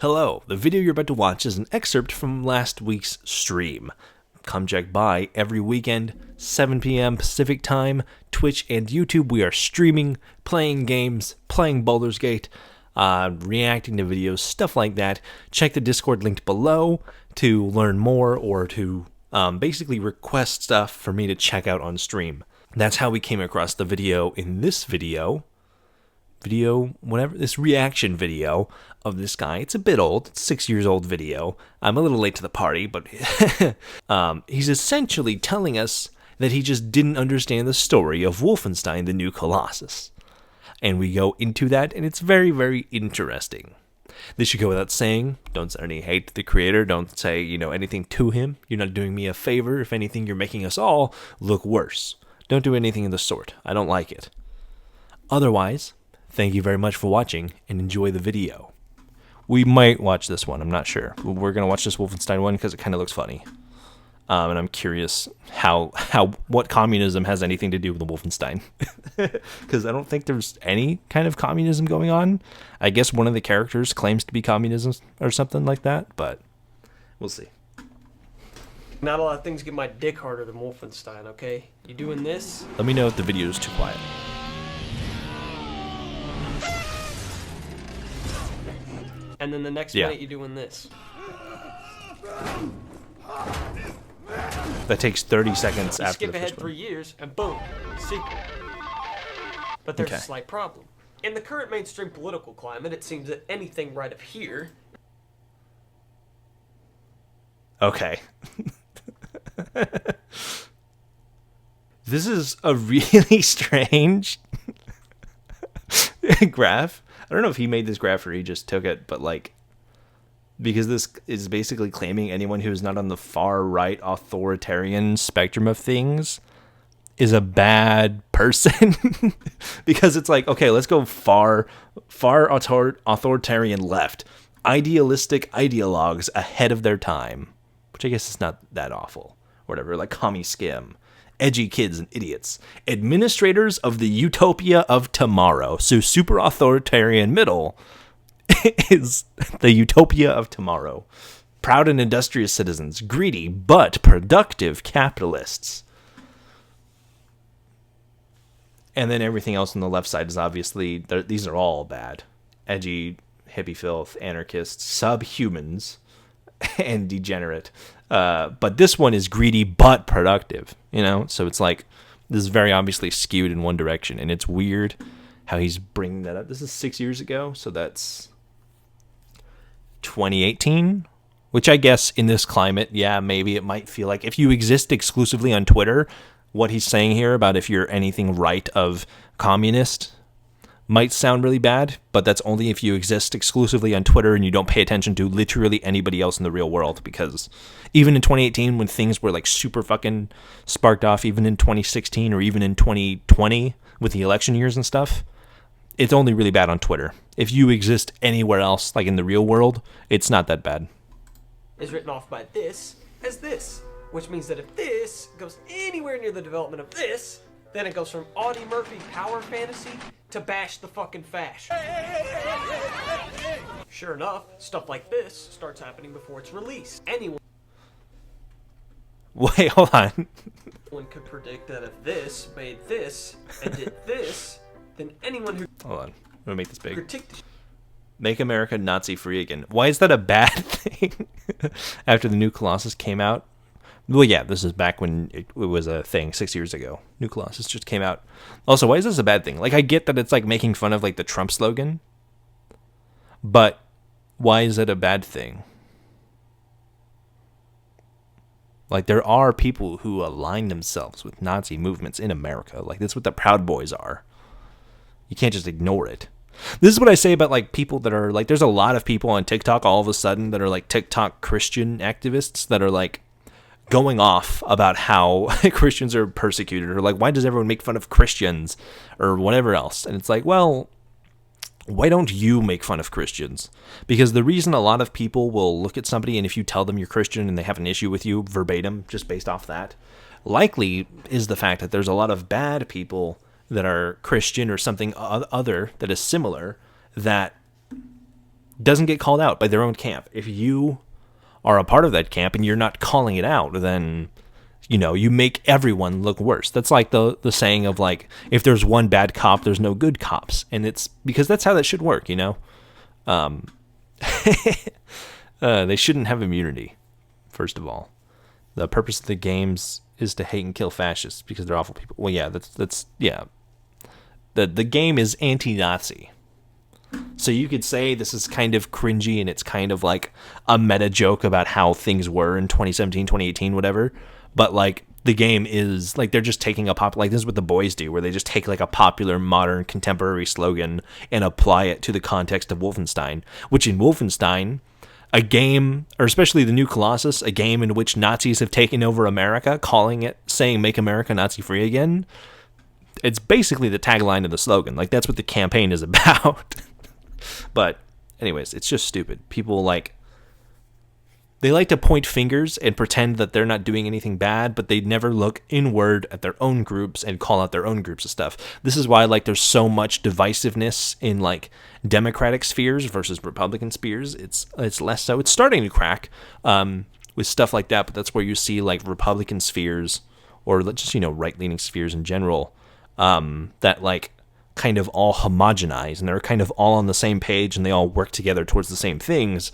Hello, the video you're about to watch is an excerpt from last week's stream. Come check by every weekend, 7 p.m. Pacific Time, Twitch and YouTube. We are streaming, playing games, playing Baldur's Gate, reacting to videos, stuff like that. Check the Discord linked below to learn more or to basically request stuff for me to check out on stream. That's how we came across the video in this this reaction video of this guy. It's a bit old. It's 6 years old video. I'm a little late to the party, but he's essentially telling us that he just didn't understand the story of Wolfenstein, the New Colossus. And we go into that, and it's very, very interesting. This should go without saying. Don't send any hate to the creator. Don't say, anything to him. You're not doing me a favor. If anything, you're making us all look worse. Don't do anything of the sort. I don't like it. Otherwise, thank you very much for watching, and enjoy the video. We might watch this one, I'm not sure. We're going to watch this Wolfenstein one because it kind of looks funny. And I'm curious what communism has anything to do with the Wolfenstein. Because I don't think there's any kind of communism going on. I guess one of the characters claims to be communism or something like that, but we'll see. Not a lot of things get my dick harder than Wolfenstein, okay? You doing this? Let me know if the video is too quiet. And then the next minute you're doing this. That takes 30 seconds you after skip the ahead first 3 years, and boom, sequel. But there's a slight problem. In the current mainstream political climate, it seems that anything right up here... Okay. This is a really strange graph. I don't know if he made this graph or he just took it, but because this is basically claiming anyone who is not on the far right authoritarian spectrum of things is a bad person. Because it's like, okay, let's go far authoritarian left. Idealistic ideologues ahead of their time, which I guess is not that awful. Whatever, like commie skim. Edgy kids and idiots. Administrators of the utopia of tomorrow. So super authoritarian middle is the utopia of tomorrow. Proud and industrious citizens. Greedy but productive capitalists. And then everything else on the left side is obviously, these are all bad. Edgy, hippie filth, anarchists, subhumans, and degenerate. But this one is greedy but productive, So it's like, this is very obviously skewed in one direction, and it's weird how he's bringing that up. This is 6 years ago, so that's 2018, which I guess in this climate, maybe it might feel like if you exist exclusively on Twitter, what he's saying here about if you're anything right of communist might sound really bad, but that's only if you exist exclusively on Twitter and you don't pay attention to literally anybody else in the real world. Because even in 2018, when things were like super fucking sparked off, even in 2016 or even in 2020 with the election years and stuff, it's only really bad on Twitter. If you exist anywhere else, like in the real world, it's not that bad. Is written off by this as this, which means that if this goes anywhere near the development of this, then it goes from Audie Murphy power fantasy to bash the fucking fash. Sure enough, stuff like this starts happening before it's released. Anyone Wait, hold on. could predict that if this made this and did this, then anyone who... Hold on. I'm going to make this big. critiqued... Make America Nazi-free again. Why is that a bad thing? After the New Colossus came out? Well, yeah, this is back when it was a thing 6 years ago. New Colossus just came out. Also, why is this a bad thing? Like, I get that it's like making fun of like the Trump slogan, but why is it a bad thing? Like, there are people who align themselves with Nazi movements in America. Like, that's what the Proud Boys are. You can't just ignore it. This is what I say about like people that are like, there's a lot of people on TikTok all of a sudden that are like TikTok Christian activists that are like going off about how Christians are persecuted, or like, why does everyone make fun of Christians or whatever else? And it's like, well, why don't you make fun of Christians? Because the reason a lot of people will look at somebody and if you tell them you're Christian and they have an issue with you verbatim, just based off that, likely is the fact that there's a lot of bad people that are Christian or something other that is similar that doesn't get called out by their own camp. If you are a part of that camp and you're not calling it out, then, you know, you make everyone look worse. That's like the saying of, like, if there's one bad cop, there's no good cops. And it's because that's how that should work, you know? They shouldn't have immunity, first of all. The purpose of the games is to hate and kill fascists because they're awful people. Well, yeah, that's yeah. The game is anti-Nazi. So you could say this is kind of cringy and it's kind of like a meta joke about how things were in 2017, 2018, whatever. But, like, the game is, like, they're just taking like, this is what the boys do, where they just take, like, a popular, modern, contemporary slogan and apply it to the context of Wolfenstein. Which, in Wolfenstein, a game, or especially the new Colossus, a game in which Nazis have taken over America, saying "Make America Nazi-free again," it's basically the tagline of the slogan. Like, that's what the campaign is about. But, anyways, it's just stupid. People, like, they like to point fingers and pretend that they're not doing anything bad, but they never look inward at their own groups and call out their own groups of stuff. This is why, like, there's so much divisiveness in, like, Democratic spheres versus Republican spheres. It's less so. It's starting to crack with stuff like that, but that's where you see, like, Republican spheres or just, you know, right-leaning spheres in general that, like, kind of all homogenize and they're kind of all on the same page and they all work together towards the same things.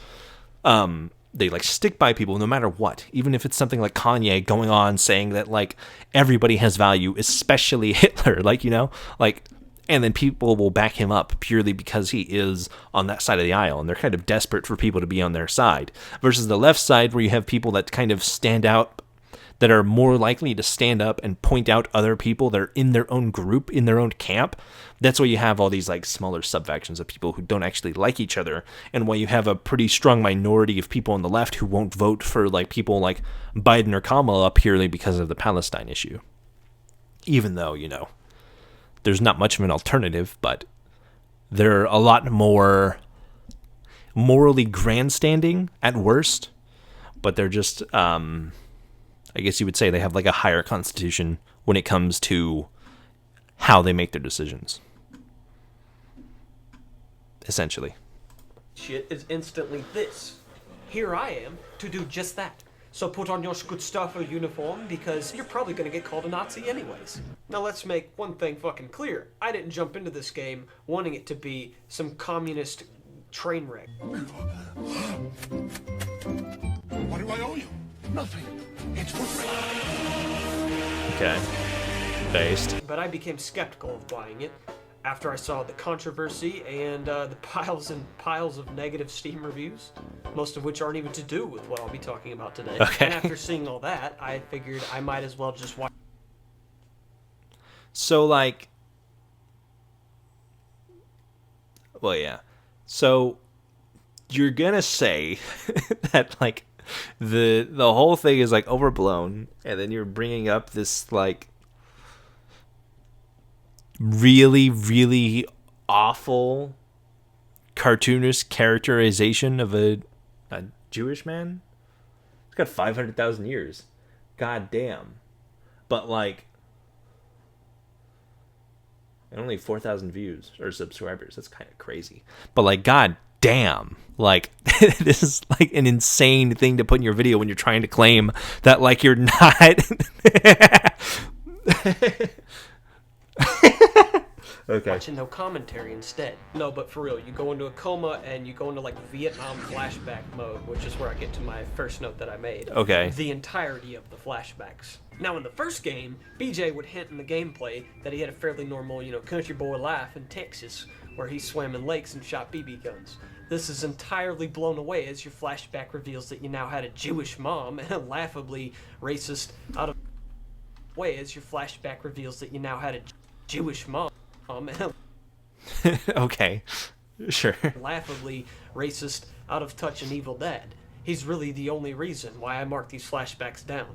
They, like, stick by people no matter what, even if it's something like Kanye going on saying that, like, everybody has value, especially Hitler, like, you know, like, and then people will back him up purely because he is on that side of the aisle, and they're kind of desperate for people to be on their side, versus the left side where you have people that kind of stand out, that are more likely to stand up and point out other people that are in their own group, in their own camp. That's why you have all these, like, smaller subfactions of people who don't actually like each other, and why you have a pretty strong minority of people on the left who won't vote for, like, people like Biden or Kamala purely because of the Palestine issue. Even though, you know, there's not much of an alternative, but they're a lot more morally grandstanding at worst, but they're just, I guess you would say they have, like, a higher constitution when it comes to how they make their decisions. Essentially. Shit is instantly this. Here I am to do just that. So put on your Schutzstaffel uniform because you're probably going to get called a Nazi anyways. Now let's make one thing fucking clear. I didn't jump into this game wanting it to be some communist train wreck. What do I owe you? Nothing. It's for free. Okay. Based. But I became skeptical of buying it after I saw the controversy and the piles and piles of negative Steam reviews, most of which aren't even to do with what I'll be talking about today. Okay. And after seeing all that, I figured I might as well just watch. So, like, well, yeah. So you're gonna say that, like, the whole thing is, like, overblown, and then you're bringing up this, like, really, really awful cartoonist characterization of a Jewish man. It's got 500,000 years. God damn. But, like, and only 4,000 views or subscribers. That's kind of crazy. But, like, god damn. Like, this is, like, an insane thing to put in your video when you're trying to claim that, like, you're not... Okay. Watching no commentary instead. No, but for real, you go into a coma and you go into, like, Vietnam flashback mode, which is where I get to my first note that I made. Okay. The entirety of the flashbacks. Now, in the first game, BJ would hint in the gameplay that he had a fairly normal, you know, country boy life in Texas, where he swam in lakes and shot BB guns. This is entirely blown away as your flashback reveals that you now had a Jewish mom and a laughably racist out of way as your flashback reveals that you now had a Jewish mom. Okay, sure. Laughably racist, out of touch, and evil dad. He's really the only reason why I mark these flashbacks down.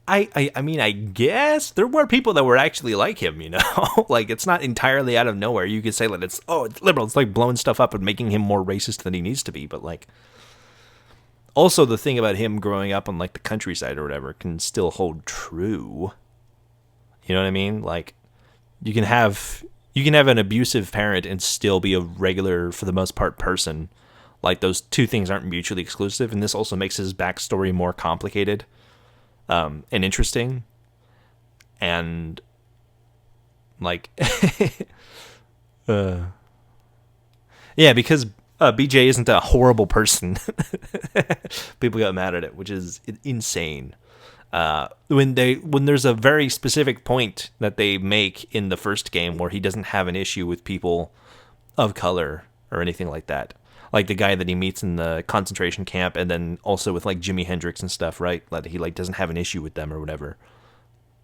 I mean, I guess there were people that were actually like him, you know? Like, it's not entirely out of nowhere. You could say that it's liberal. It's like blowing stuff up and making him more racist than he needs to be, but, like, also the thing about him growing up on, like, the countryside or whatever can still hold true. You know what I mean? Like, you can have You can have an abusive parent and still be a regular, for the most part, person. Like, those two things aren't mutually exclusive, and this also makes his backstory more complicated and interesting. And, like, yeah, because BJ isn't a horrible person. People got mad at it, which is insane. When there's a very specific point that they make in the first game where he doesn't have an issue with people of color or anything like that, like the guy that he meets in the concentration camp, and then also with like Jimi Hendrix and stuff, right? Like he like doesn't have an issue with them or whatever.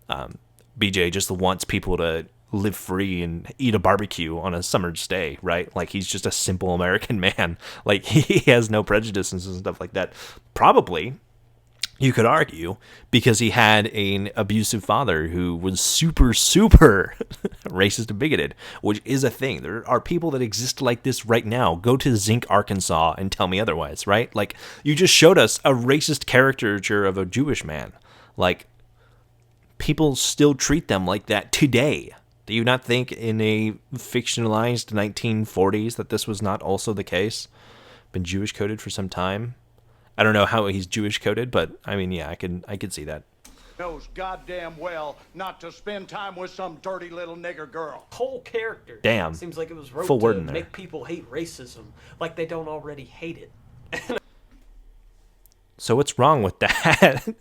BJ just wants people to live free and eat a barbecue on a summer's day, right? Like he's just a simple American man. Like he has no prejudices and stuff like that. Probably, you could argue, because he had an abusive father who was super, super racist and bigoted, which is a thing. There are people that exist like this right now. Go to Zinc, Arkansas, and tell me otherwise, right? Like, you just showed us a racist caricature of a Jewish man. Like, people still treat them like that today. Do you not think in a fictionalized 1940s that this was not also the case? Been Jewish coded for some time? I don't know how he's Jewish coded, but I mean, yeah, I could see that. Knows goddamn well not to spend time with some dirty little nigger girl. Whole character. Damn. Seems like it was wrote Full word to in there. make people hate racism, like they don't already hate it. So what's wrong with that?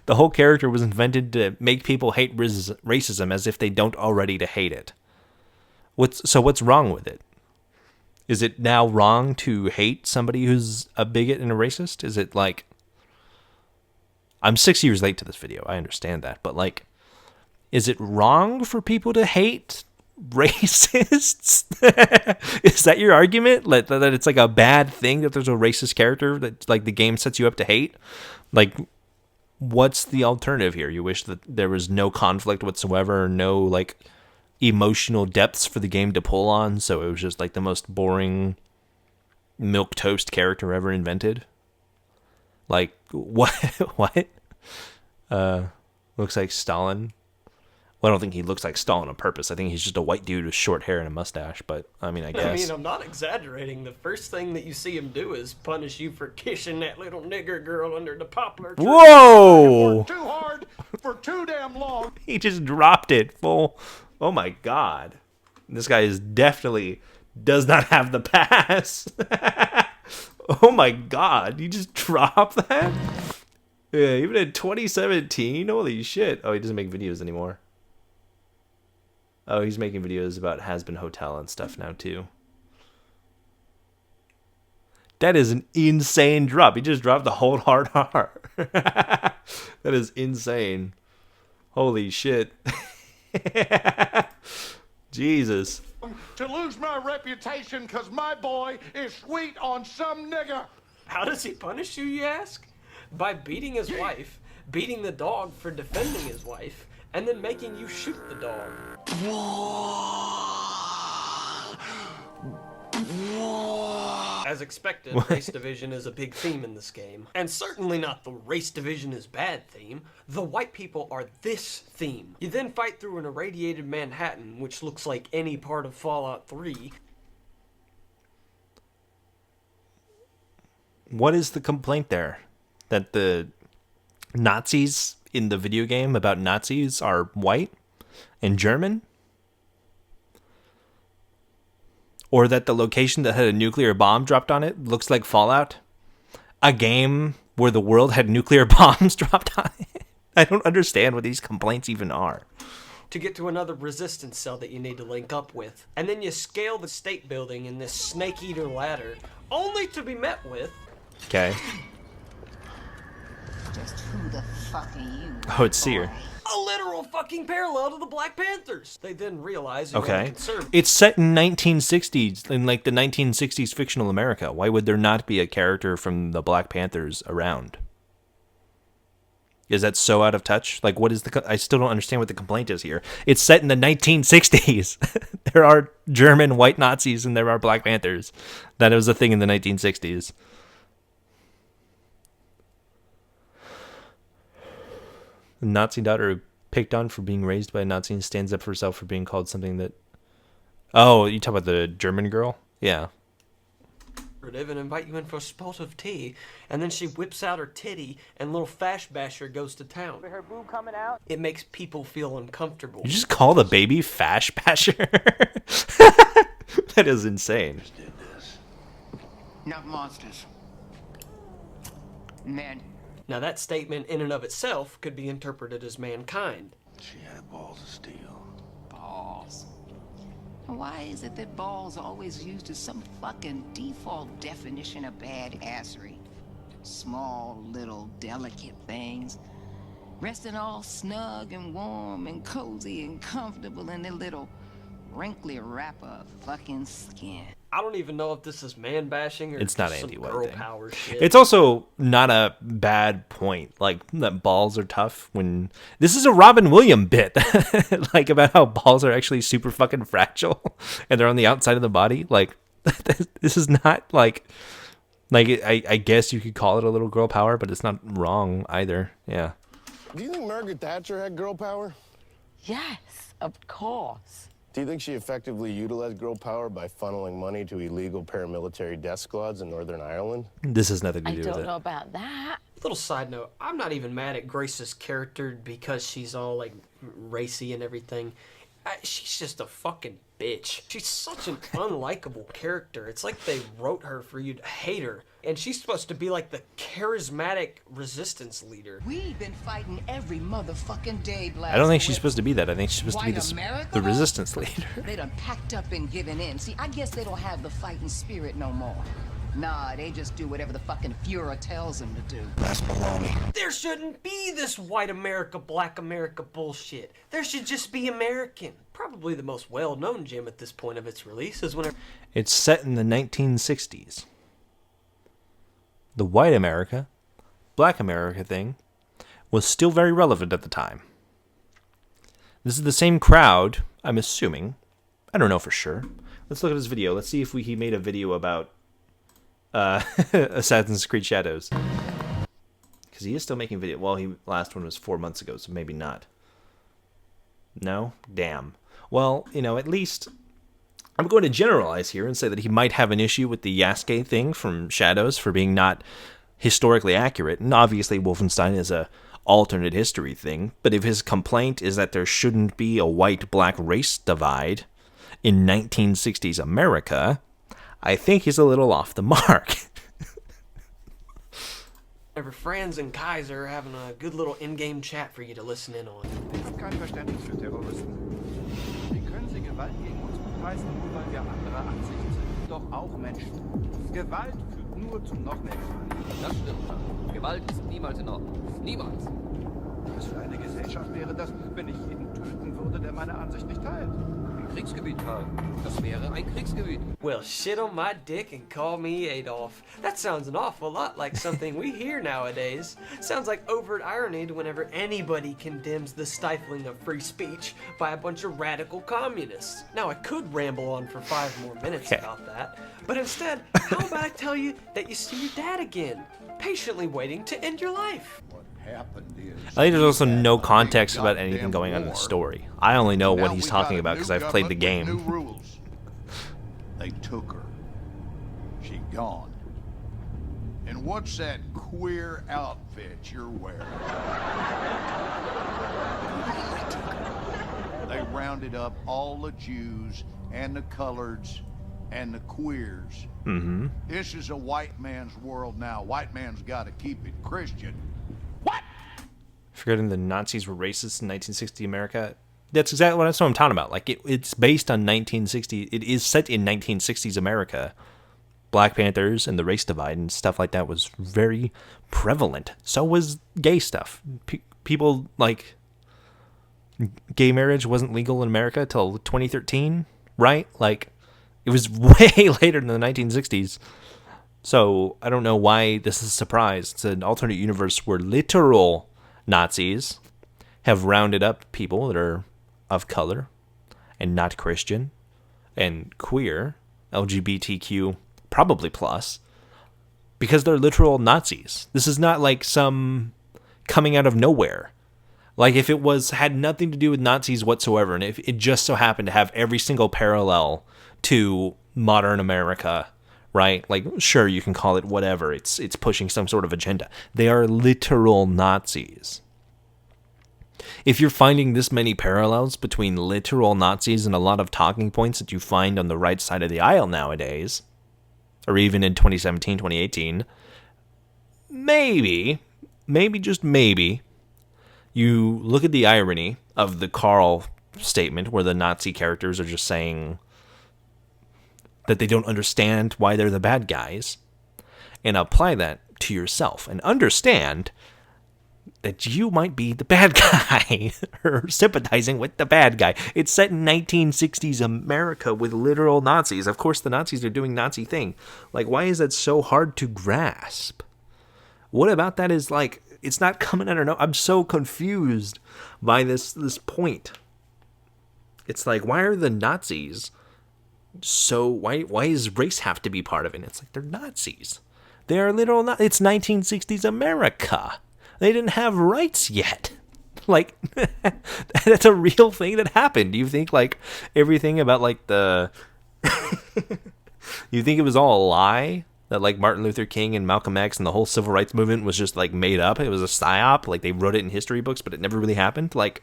The whole character was invented to make people hate racism as if they don't already to hate it. What's wrong with it? Is it now wrong to hate somebody who's a bigot and a racist? Is it like... I'm 6 years late to this video, I understand that, but like, is it wrong for people to hate racists? Is that your argument? Like, that it's like a bad thing that there's a racist character that like the game sets you up to hate? Like, what's the alternative here? You wish that there was no conflict whatsoever, no like emotional depths for the game to pull on, so it was just like the most boring milquetoast character ever invented? Like, what? What? Looks like Stalin. Well, I don't think he looks like Stalin on purpose. I think he's just a white dude with short hair and a mustache, but I mean, I guess. I mean, I'm not exaggerating. The first thing that you see him do is punish you for kissing that little nigger girl under the poplar tree. Whoa! Too hard for too damn long. He just dropped it full. Oh my god. This guy is definitely does not have the pass. Oh my god. You just dropped that? Yeah, even in 2017? Holy shit. Oh, he doesn't make videos anymore. Oh, he's making videos about Has-Been Hotel and stuff now, too. That is an insane drop. He just dropped the whole hard R. That is insane. Holy shit. Jesus. To lose my reputation because my boy is sweet on some nigger. How does he punish you, you ask? By beating his wife, beating the dog for defending his wife, and then making you shoot the dog. As expected, race division is a big theme in this game. And certainly not the race division is bad theme. The white people are this theme. You then fight through an irradiated Manhattan, which looks like any part of Fallout 3. What is the complaint there? That the Nazis in the video game about Nazis are white and German? Or that the location that had a nuclear bomb dropped on it looks like Fallout? A game where the world had nuclear bombs dropped on it? I don't understand what these complaints even are. To get to another resistance cell that you need to link up with. And then you scale the state building in this snake eater ladder, only to be met with... Okay. Just who the fuck are you? Oh, it's Seer. boy? a literal fucking parallel to the Black Panthers. They then realize you Okay. conservative. It's set in 1960s, in like the 1960s fictional America. Why would there not be a character from the Black Panthers around? Is that so out of touch? Like, what is the... I still don't understand what the complaint is here. It's set in the 1960s. There are German white Nazis and there are Black Panthers. That was a thing in the 1960s. The Nazi daughter who picked on for being raised by a Nazi and stands up for herself for being called something that... Oh, you talk about the German girl? Yeah. And invite you in for a spot of tea, and then she whips out her titty, and little Fash Basher goes to town. Her boob coming out. It makes people feel uncomfortable. You just call the baby Fash Basher? That is insane. Not monsters. Men. Now that statement in and of itself could be interpreted as mankind. She had balls of steel. Balls. Why is it that balls are always used as some fucking default definition of badassery? Small, little, delicate things. Resting all snug and warm and cozy and comfortable in their little wrinkly wrapper of fucking skin. I don't even know if this is man bashing or It's not just some anti-white girl thing. power shit. It's also not a bad point. Like, that balls are tough when... This is a Robin Williams bit. Like, about how balls are actually super fucking fragile. And they're on the outside of the body. Like, this is not like... I guess you could call it a little girl power, but it's not wrong either. Yeah. Do you think Margaret Thatcher had girl power? Yes, of course. Do you think she effectively utilized girl power by funneling money to illegal paramilitary death squads in Northern Ireland? This has nothing to I do with don't it. know about that. Little side note, I'm not even mad at Grace's character because she's all like racy and everything. She's just a fucking bitch. She's such an unlikable character. It's like they wrote her for you to hate her. And she's supposed to be like the charismatic resistance leader. We've been fighting every motherfucking day, Blast. I don't think she's supposed to be that. I think she's supposed to be White America, the though? resistance leader. They done packed up and given in. See, I guess they don't have the fighting spirit no more. Nah, they just do whatever the fucking Fuhrer tells them to do. That's baloney. There shouldn't be this white America, black America bullshit. There should just be American. Probably the most well-known gem at this point of its release is whenever... It's set in the 1960s. The white America, black America thing was still very relevant at the time. This is the same crowd, I'm assuming. I don't know for sure. Let's look at his video. Let's see if he made a video about Assassin's Creed Shadows. Because he is still making video. Well, last one was 4 months ago, so maybe not. No? Damn. Well, at least I'm going to generalize here and say that he might have an issue with the Yasuke thing from Shadows for being not historically accurate. And obviously Wolfenstein is a alternate history thing. But if his complaint is that there shouldn't be a white-black race divide in 1960s America, I think he's a little off the mark. Franz and Kaiser are having a good little in-game chat for you to listen in on. Ist kein Verständnis für Terroristen. Wie können sie Gewalt gegen uns gutheißen, nur weil wir anderer Ansicht sind? Doch auch Menschen. Gewalt führt nur zum noch mehr Gewalt. Das stimmt. Gewalt ist niemals in Ordnung. Niemals. Was für eine Gesellschaft wäre das, wenn ich jeden töten würde, der meine Ansicht nicht teilt? Ein Kriegsgebiet, Karl. Das wäre ein Kriegsgebiet. Well, shit on my dick and call me Adolf. That sounds an awful lot like something we hear nowadays. Sounds like overt irony to whenever anybody condemns the stifling of free speech by a bunch of radical communists. Now, I could ramble on for 5 more minutes about that, but instead, how about I tell you that you see your dad again, patiently waiting to end your life? I think there's also no context about anything going on in the story. I only know what he's talking about because I've played the game. New rules. They took her. She gone. And what's that queer outfit you're wearing? They rounded up all the Jews and the coloreds and the queers. Mm-hmm. This is a white man's world now. White man's got to keep it Christian. Forgetting the Nazis were racist in 1960 America. That's exactly what I'm talking about. Like, it's based on 1960. It is set in 1960s America. Black Panthers and the race divide and stuff like that was very prevalent. So was gay stuff. People, like, gay marriage wasn't legal in America till 2013, right? Like, it was way later than the 1960s. So I don't know why this is a surprise. It's an alternate universe where literal Nazis have rounded up people that are of color and not Christian and queer, LGBTQ, probably plus, because they're literal Nazis. This is not like some coming out of nowhere. Like if it had nothing to do with Nazis whatsoever, and if it just so happened to have every single parallel to modern America, right? Like, sure, you can call it whatever. It's pushing some sort of agenda. They are literal Nazis. If you're finding this many parallels between literal Nazis and a lot of talking points that you find on the right side of the aisle nowadays, or even in 2017, 2018, maybe, just maybe, you look at the irony of the Carl statement where the Nazi characters are just saying that they don't understand why they're the bad guys, and apply that to yourself and understand that you might be the bad guy or sympathizing with the bad guy. It's set in 1960s America with literal Nazis. Of course, the Nazis are doing Nazi thing. Like, why is that so hard to grasp? What about that is like, it's not coming out of no. I'm so confused by this point. It's like, why are the Nazis so, why does race have to be part of it? And it's like, they're Nazis. They are literal Nazis. It's 1960s America. They didn't have rights yet. Like, that's a real thing that happened. Do you think, like, everything about, like, you think it was all a lie? That, like, Martin Luther King and Malcolm X and the whole civil rights movement was just, like, made up? It was a psyop? Like, they wrote it in history books, but it never really happened? Like,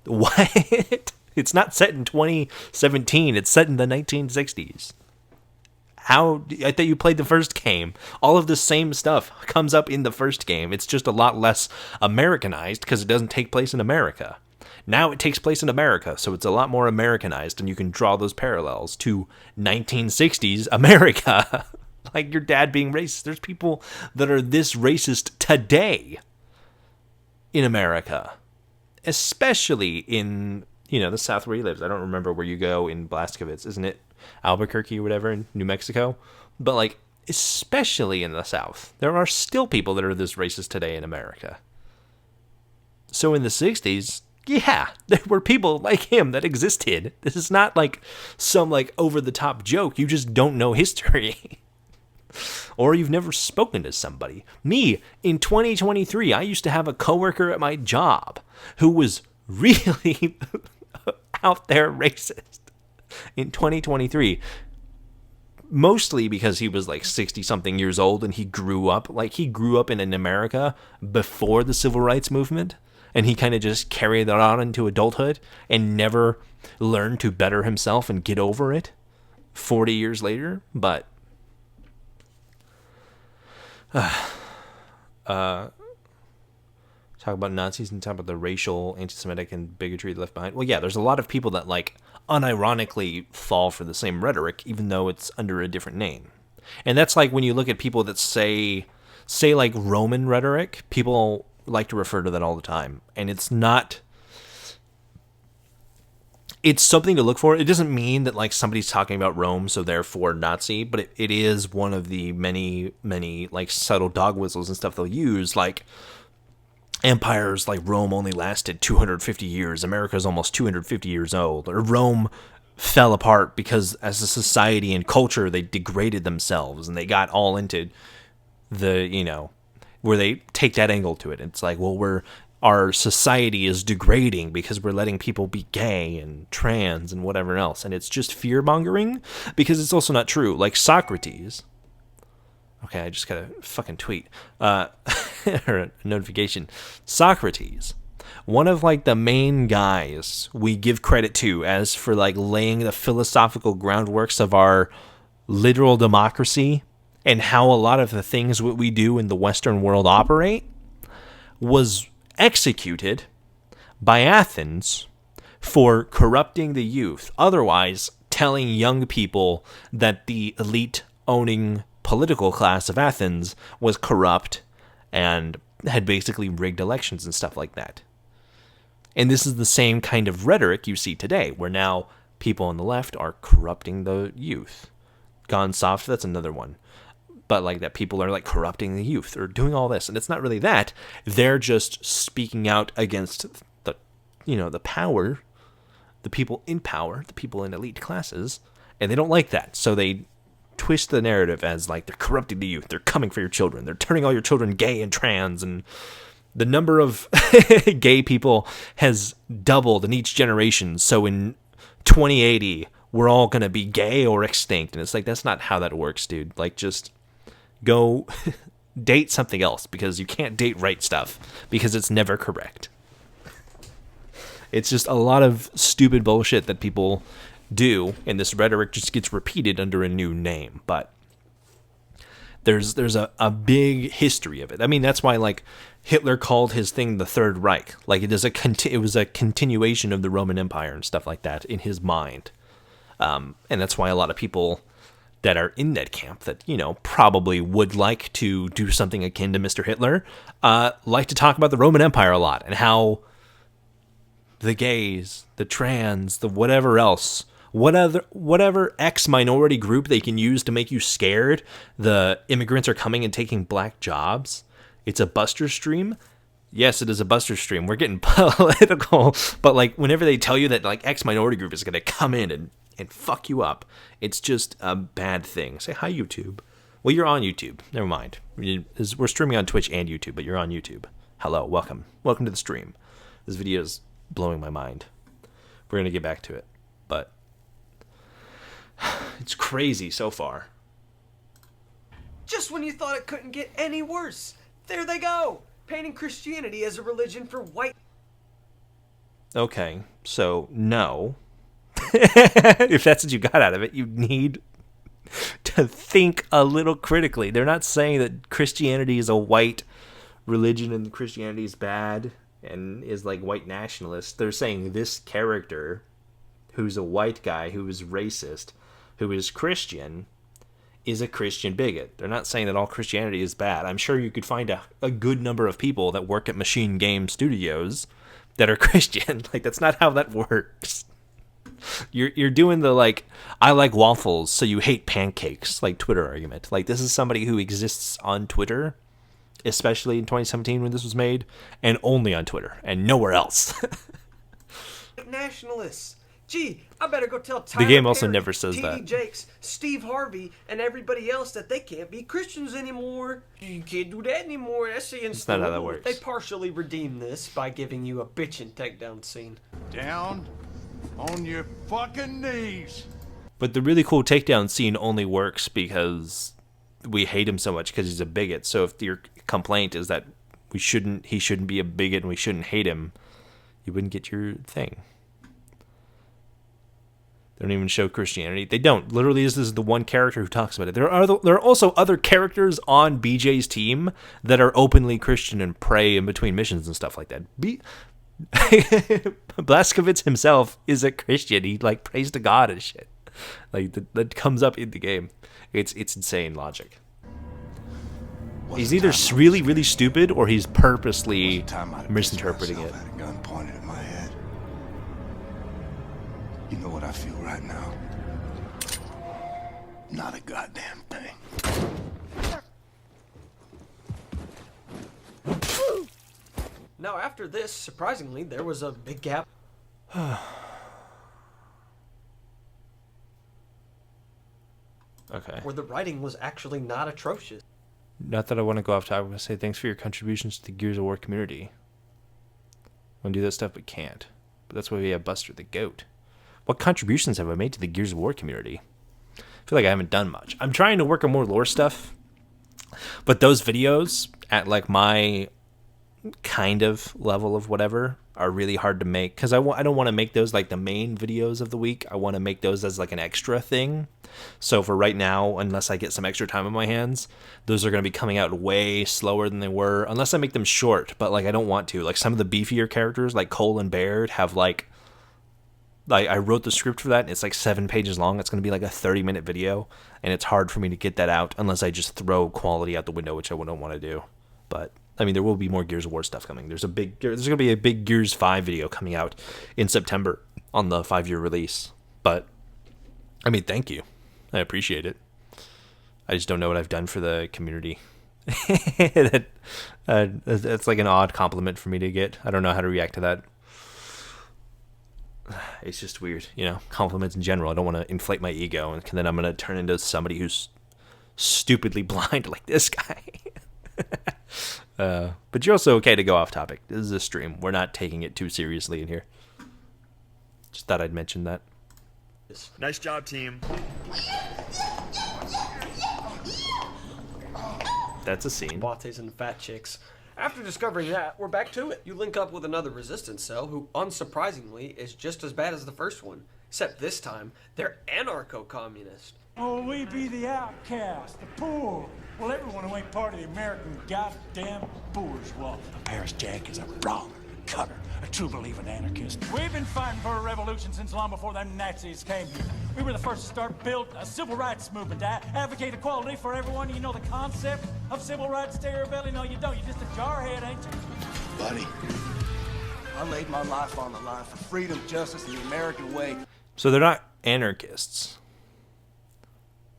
what? It's not set in 2017. It's set in the 1960s. I thought you played the first game. All of the same stuff comes up in the first game. It's just a lot less Americanized because it doesn't take place in America. Now it takes place in America, so it's a lot more Americanized, and you can draw those parallels to 1960s America. Like your dad being racist. There's people that are this racist today in America, especially in, the South where he lives. I don't remember where you go in Blaskovitz. Isn't it Albuquerque or whatever in New Mexico? But like, especially in the South, there are still people that are this racist today in America. So in the 60s, yeah, there were people like him that existed. This is not like some like over the top joke. You just don't know history. Or you've never spoken to somebody. Me, in 2023, I used to have a coworker at my job who was really out there racist. In 2023, mostly because he was like 60 something years old and he grew up in America before the civil rights movement, and he kind of just carried that on into adulthood and never learned to better himself and get over it 40 years later. But talk about Nazis and talk about the racial, anti-Semitic, and bigotry left behind. Well, yeah, there's a lot of people that like unironically fall for the same rhetoric, even though it's under a different name. And that's like when you look at people that say like Roman rhetoric, people like to refer to that all the time. And it's not, it's something to look for. It doesn't mean that like somebody's talking about Rome, so therefore Nazi, but it is one of the many, many like subtle dog whistles and stuff they'll use. Like empires like Rome only lasted 250 years. America's almost 250 years old. Or Rome fell apart because as a society and culture, they degraded themselves and they got all into the, where they take that angle to it. It's like, well, our society is degrading because we're letting people be gay and trans and whatever else. And it's just fear-mongering because it's also not true. Like Socrates. Okay, I just got a fucking tweet. Or a notification. Socrates. One of like the main guys we give credit to as for like laying the philosophical groundworks of our literal democracy and how a lot of the things what we do in the Western world operate was executed by Athens for corrupting the youth, otherwise telling young people that the elite owning political class of Athens was corrupt and had basically rigged elections and stuff like that. And this is the same kind of rhetoric you see today, where now people on the left are corrupting the youth. Gone soft, that's another one. But like that people are like corrupting the youth or doing all this. And it's not really that. They're just speaking out against the, the power, the people in power, the people in elite classes. And they don't like that. So they twist the narrative as like they're corrupting the youth. They're coming for your children. They're turning all your children gay and trans and the number of gay people has doubled in each generation. So in 2080, we're all going to be gay or extinct. And it's like, that's not how that works, dude. Like, just go date something else, because you can't date right stuff, because it's never correct. It's just a lot of stupid bullshit that people do, and this rhetoric just gets repeated under a new name. But there's a big history of it. I mean, that's why, like, Hitler called his thing the Third Reich. Like, it was a continuation of the Roman Empire and stuff like that in his mind. And that's why a lot of people that are in that camp that, you know, probably would like to do something akin to Mr. Hitler, like to talk about the Roman Empire a lot, and how the gays, the trans, the whatever else, whatever X minority group they can use to make you scared, the immigrants are coming and taking black jobs. It's a Buster stream. Yes, it is a Buster stream. We're getting political, but like, whenever they tell you that like X minority group is going to come in and fuck you up, it's just a bad thing. Say hi, YouTube. Well, you're on YouTube. Never mind. We're streaming on Twitch and YouTube, but you're on YouTube. Hello, welcome to the stream. This video is blowing my mind. We're going to get back to it, but it's crazy so far. Just when you thought it couldn't get any worse, there they go, painting Christianity as a religion for white. Okay, so no. If that's what you got out of it, you need to think a little critically. They're not saying that Christianity is a white religion and Christianity is bad and is like white nationalist. They're saying this character, who's a white guy, who is racist, who is Christian, is a Christian bigot. They're not saying that all Christianity is bad. I'm sure you could find a good number of people that work at Machine Game Studios that are Christian. Like, that's not how that works. You're doing the, like, I like waffles, so you hate pancakes, like, Twitter argument. Like, this is somebody who exists on Twitter, especially in 2017 when this was made, and only on Twitter, and nowhere else. Nationalists. Gee, I better go tell Tyler The game also Perry, never says T.D. that. Jakes, Steve Harvey, and everybody else that they can't be Christians anymore. You can't do that anymore. That's against That's not the how that rule. works. They partially redeem this by giving you a bitchin' takedown scene. Down on your fucking knees. But the really cool takedown scene only works because we hate him so much because he's a bigot. So if your complaint is that he shouldn't be a bigot and we shouldn't hate him, you wouldn't get your thing. They don't even show Christianity. They don't. Literally, this is the one character who talks about it. There are also other characters on BJ's team that are openly Christian and pray in between missions and stuff like that. Blazkowicz himself is a Christian. He like prays to God and shit. Like that comes up in the game. It's insane logic. He's either really, really stupid or he's purposely misinterpreting it. Had a gun pointed at my head. You know what I feel right now? Not a goddamn thing. Now, after this, surprisingly, there was a big gap. Okay. Where the writing was actually not atrocious. Not that I want to go off topic, I want to say thanks for your contributions to the Gears of War community. I want to do that stuff, but can't. But that's why we have Buster the Goat. What contributions have I made to the Gears of War community? I feel like I haven't done much. I'm trying to work on more lore stuff, but those videos at like my kind of level of whatever are really hard to make because I don't want to make those like the main videos of the week. I want to make those as like an extra thing. So for right now, unless I get some extra time on my hands, those are going to be coming out way slower than they were, unless I make them short. But like I don't want to. Like some of the beefier characters, like Cole and Baird, have like I wrote the script for that, and it's like 7 pages long. It's going to be like a 30-minute video, and it's hard for me to get that out unless I just throw quality out the window, which I don't want to do. But I mean, there will be more Gears of War stuff coming. There's going to be a big Gears 5 video coming out in September on the 5-year release. But I mean, thank you. I appreciate it. I just don't know what I've done for the community. That's like an odd compliment for me to get. I don't know how to react to that. It's just weird, you know, compliments in general. I don't want to inflate my ego, and then I'm going to turn into somebody who's stupidly blind like this guy. But you're also okay to go off topic. This is a stream. We're not taking it too seriously in here. Just thought I'd mention that. Nice job, team. That's a scene. Lattes and fat chicks. After discovering that, we're back to it. You link up with another resistance cell who, unsurprisingly, is just as bad as the first one. Except this time, they're anarcho-communist. Oh, we be the outcast, the poor. Well, everyone who ain't part of the American goddamn bourgeois. Paris Jack is a brawler, cutter, a true believing anarchist. We've been fighting for a revolution since long before them Nazis came here. We were the first to start build a civil rights movement to advocate equality for everyone. You know the concept of civil rights, Terrabelli? No, you don't. You're just a jarhead, ain't you? Buddy, I laid my life on the line for freedom, justice, and the American way. So they're not anarchists.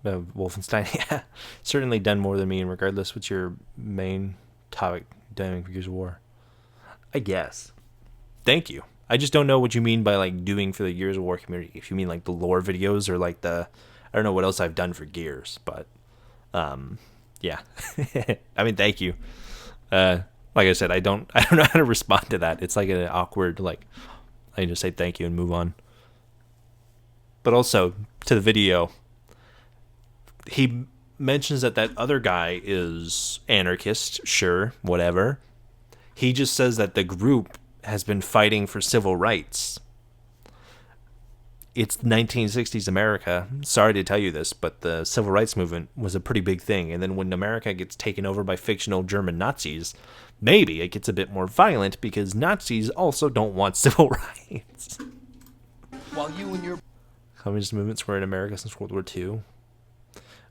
Wolfenstein, yeah, certainly done more than me. And regardless, what's your main topic doing for Gears of War? I guess. Thank you. I just don't know what you mean by like doing for the Gears of War community. If you mean like the lore videos or like I don't know what else I've done for Gears, but yeah. I mean, thank you. Like I said, I don't know how to respond to that. It's like an awkward I just say thank you and move on. But also to the video. He mentions that other guy is anarchist, sure, whatever. He just says that the group has been fighting for civil rights. It's 1960s America. Sorry to tell you this, but the civil rights movement was a pretty big thing. And then when America gets taken over by fictional German Nazis, maybe it gets a bit more violent because Nazis also don't want civil rights. While you and your Communist movements were in America since World War II.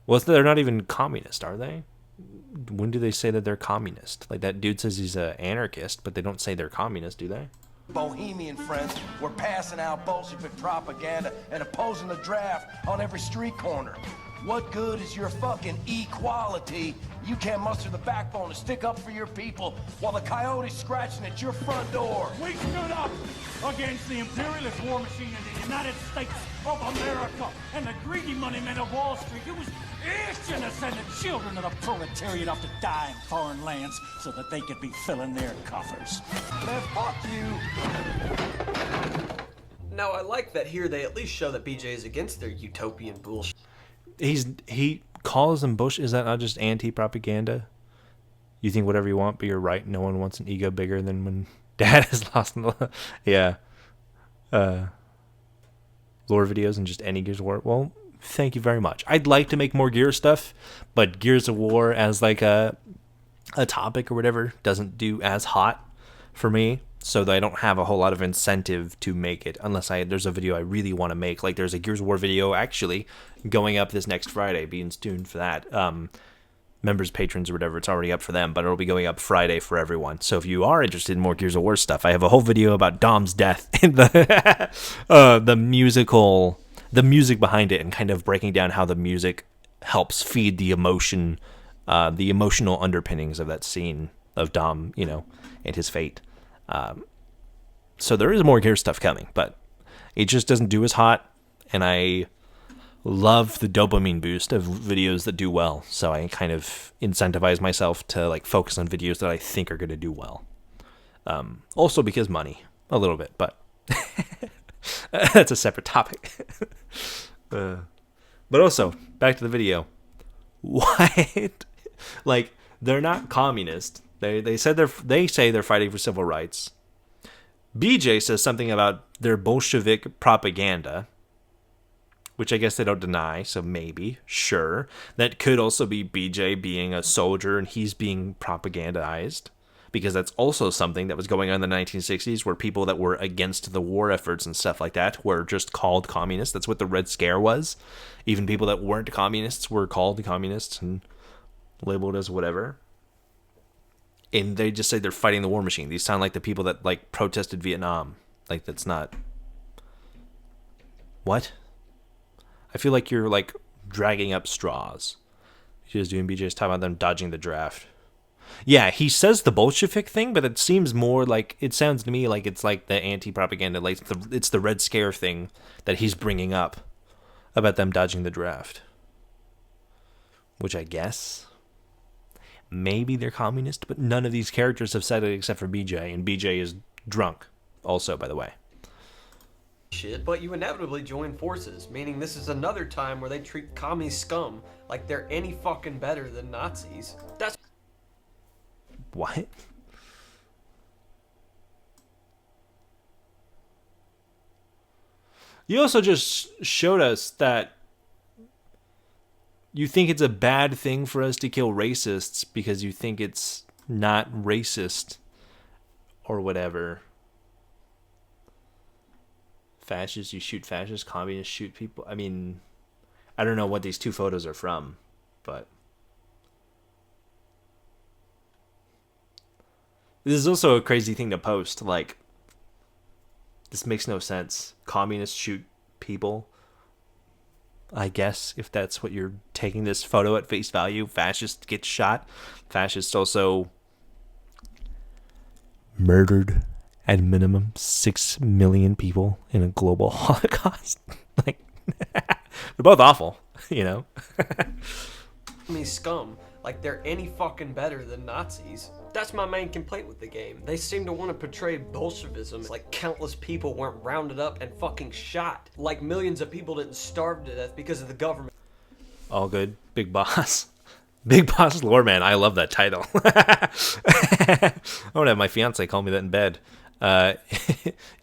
Well, they're not even communist, are they? When do they say that they're communist? Like that dude says he's an anarchist, but they don't say they're communist, do they? Bohemian friends were passing out Bolshevik propaganda and opposing the draft on every street corner. What good is your fucking equality? You can't muster the backbone to stick up for your people while the coyote's scratching at your front door. We stood up against the imperialist war machine in the United States of America and the greedy money men of Wall Street. It was itching to send the children of the proletariat off to die in foreign lands so that they could be filling their coffers. Man, fuck you. Now, I like that here they at least show that BJ is against their utopian bullshit. He calls them bullshit. Is that not just anti-propaganda? You think whatever you want, but you're right. No one wants an ego bigger than when Dad has lost. Yeah. Lore videos and just any Gears of War. Well, thank you very much. I'd like to make more Gears stuff, but Gears of War as like a topic or whatever doesn't do as hot for me. So that I don't have a whole lot of incentive to make it unless there's a video I really want to make. Like there's a Gears of War video actually going up this next Friday. Being tuned for that. Members, patrons, or whatever, it's already up for them, but it'll be going up Friday for everyone. So if you are interested in more Gears of War stuff, I have a whole video about Dom's death and the music behind it, and kind of breaking down how the music helps feed the emotion, the emotional underpinnings of that scene of Dom, and his fate. So there is more Gears stuff coming, but it just doesn't do as hot, and I love the dopamine boost of videos that do well, so I kind of incentivize myself to focus on videos that I think are going to do well. Also because money, a little bit, but that's a separate topic. But also, back to the video. What? They're not communist. They say they're fighting for civil rights. BJ says something about their Bolshevik propaganda, which I guess they don't deny, so maybe, sure. That could also be BJ being a soldier and he's being propagandized, because that's also something that was going on in the 1960s where people that were against the war efforts and stuff like that were just called communists. That's what the Red Scare was. Even people that weren't communists were called communists and labeled as whatever. And they just say they're fighting the war machine. These sound like the people that protested Vietnam. That's not... What? I feel like you're dragging up straws. She's doing BJ's talking about them dodging the draft. Yeah, he says the Bolshevik thing, but it seems more it sounds to me like it's the anti-propaganda, it's the Red Scare thing that he's bringing up about them dodging the draft. Which I guess maybe they're communist, but none of these characters have said it except for BJ, and BJ is drunk also, by the way. Shit, but you inevitably join forces, meaning this is another time where they treat commie scum like they're any fucking better than Nazis. That's what? You also just showed us that you think it's a bad thing for us to kill racists because you think it's not racist or whatever. Fascists, you shoot fascists, communists shoot people. I mean, I don't know what these two photos are from, but this is also a crazy thing to post. Like, this makes no sense. Communists shoot people. I guess if that's what you're taking this photo at face value, fascists get shot. Fascists also murdered at minimum 6 million people in a global Holocaust. Like, they're both awful, you know? commie scum like they're any fucking better than Nazis. That's my main complaint with the game. They seem to want to portray Bolshevism like countless people weren't rounded up and fucking shot. Like millions of people didn't starve to death because of the government. All good. Big Boss. Big Boss Lore Man. I love that title. I want to have my fiance call me that in bed.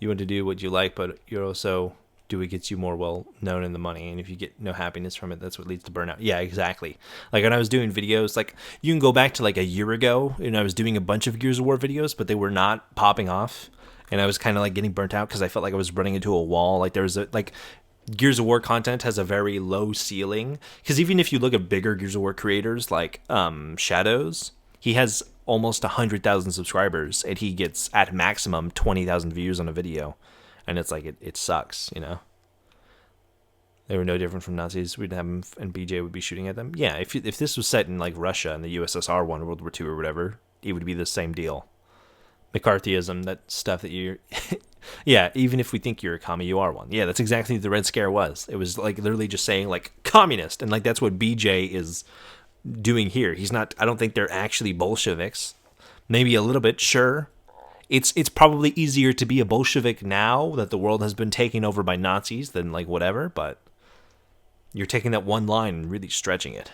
You want to do what you like, but you're also do what gets you more well known in the money, and if you get no happiness from it, that's what leads to burnout. Yeah, exactly. Like when I was doing videos, like you can go back to like a year ago, and I was doing a bunch of Gears of War videos, but they were not popping off, and I was kind of like getting burnt out because I felt like I was running into a wall. Like there was a like Gears of War content has a very low ceiling, because even if you look at bigger Gears of War creators like Shadows, he has almost 100,000 subscribers, and he gets at maximum 20,000 views on a video. And it's like, it sucks, you know? They were no different from Nazis. We'd have them, and BJ would be shooting at them. Yeah, if this was set in, like, Russia and the USSR won World War II or whatever, it would be the same deal. McCarthyism, that stuff that you're... yeah, even if we think you're a commie, you are one. Yeah, that's exactly what the Red Scare was. It was, like, literally just saying, like, communist. And, like, that's what BJ is doing here. He's not... I don't think they're actually Bolsheviks. Maybe a little bit, sure. It's probably easier to be a Bolshevik now that the world has been taken over by Nazis than like whatever, but you're taking that one line and really stretching it.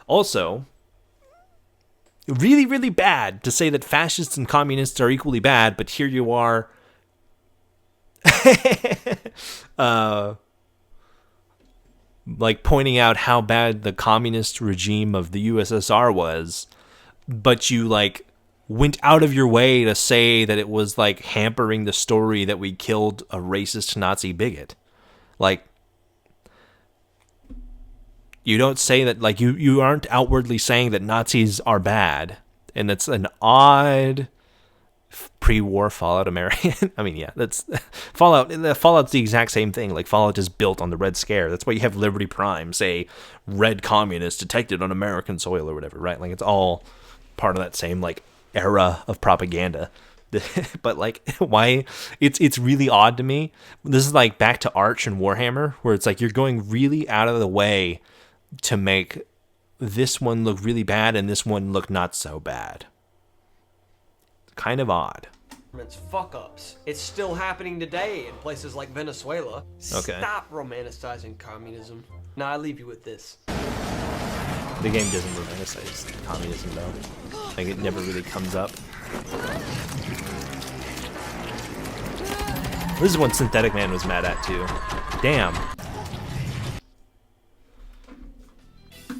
Also, really, really bad to say that fascists and communists are equally bad, but here you are like pointing out how bad the communist regime of the USSR was, but you like went out of your way to say that it was like hampering the story that we killed a racist Nazi bigot. Like, you don't say that, like, you aren't outwardly saying that Nazis are bad, and that's an odd pre-war Fallout American. I mean, yeah, that's Fallout. Fallout's the exact same thing. Like, Fallout is built on the Red Scare. That's why you have Liberty Prime say red communists detected on American soil or whatever, right? Like, it's all part of that same like era of propaganda. But like, why it's really odd to me. This is like back to Arch and Warhammer, where it's like you're going really out of the way to make this one look really bad and this one look not so bad. Kind of odd. Fuck ups. It's still happening today in places like Venezuela. Okay. Stop romanticizing communism. Now I leave you with this. The game doesn't romanticize communism though. Like it never really comes up. This is one Synthetic Man was mad at too. Damn.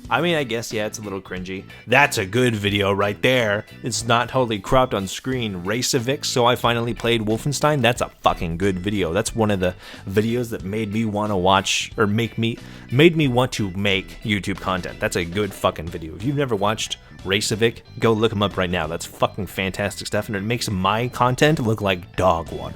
I mean, I guess, yeah, it's a little cringy. That's a good video right there. It's not totally cropped on screen. Racevic, so I finally played Wolfenstein. That's a fucking good video. That's one of the videos that made me want to watch, or made me want to make YouTube content. That's a good fucking video. If you've never watched Racevic, go look him up right now. That's fucking fantastic stuff, and it makes my content look like dog water.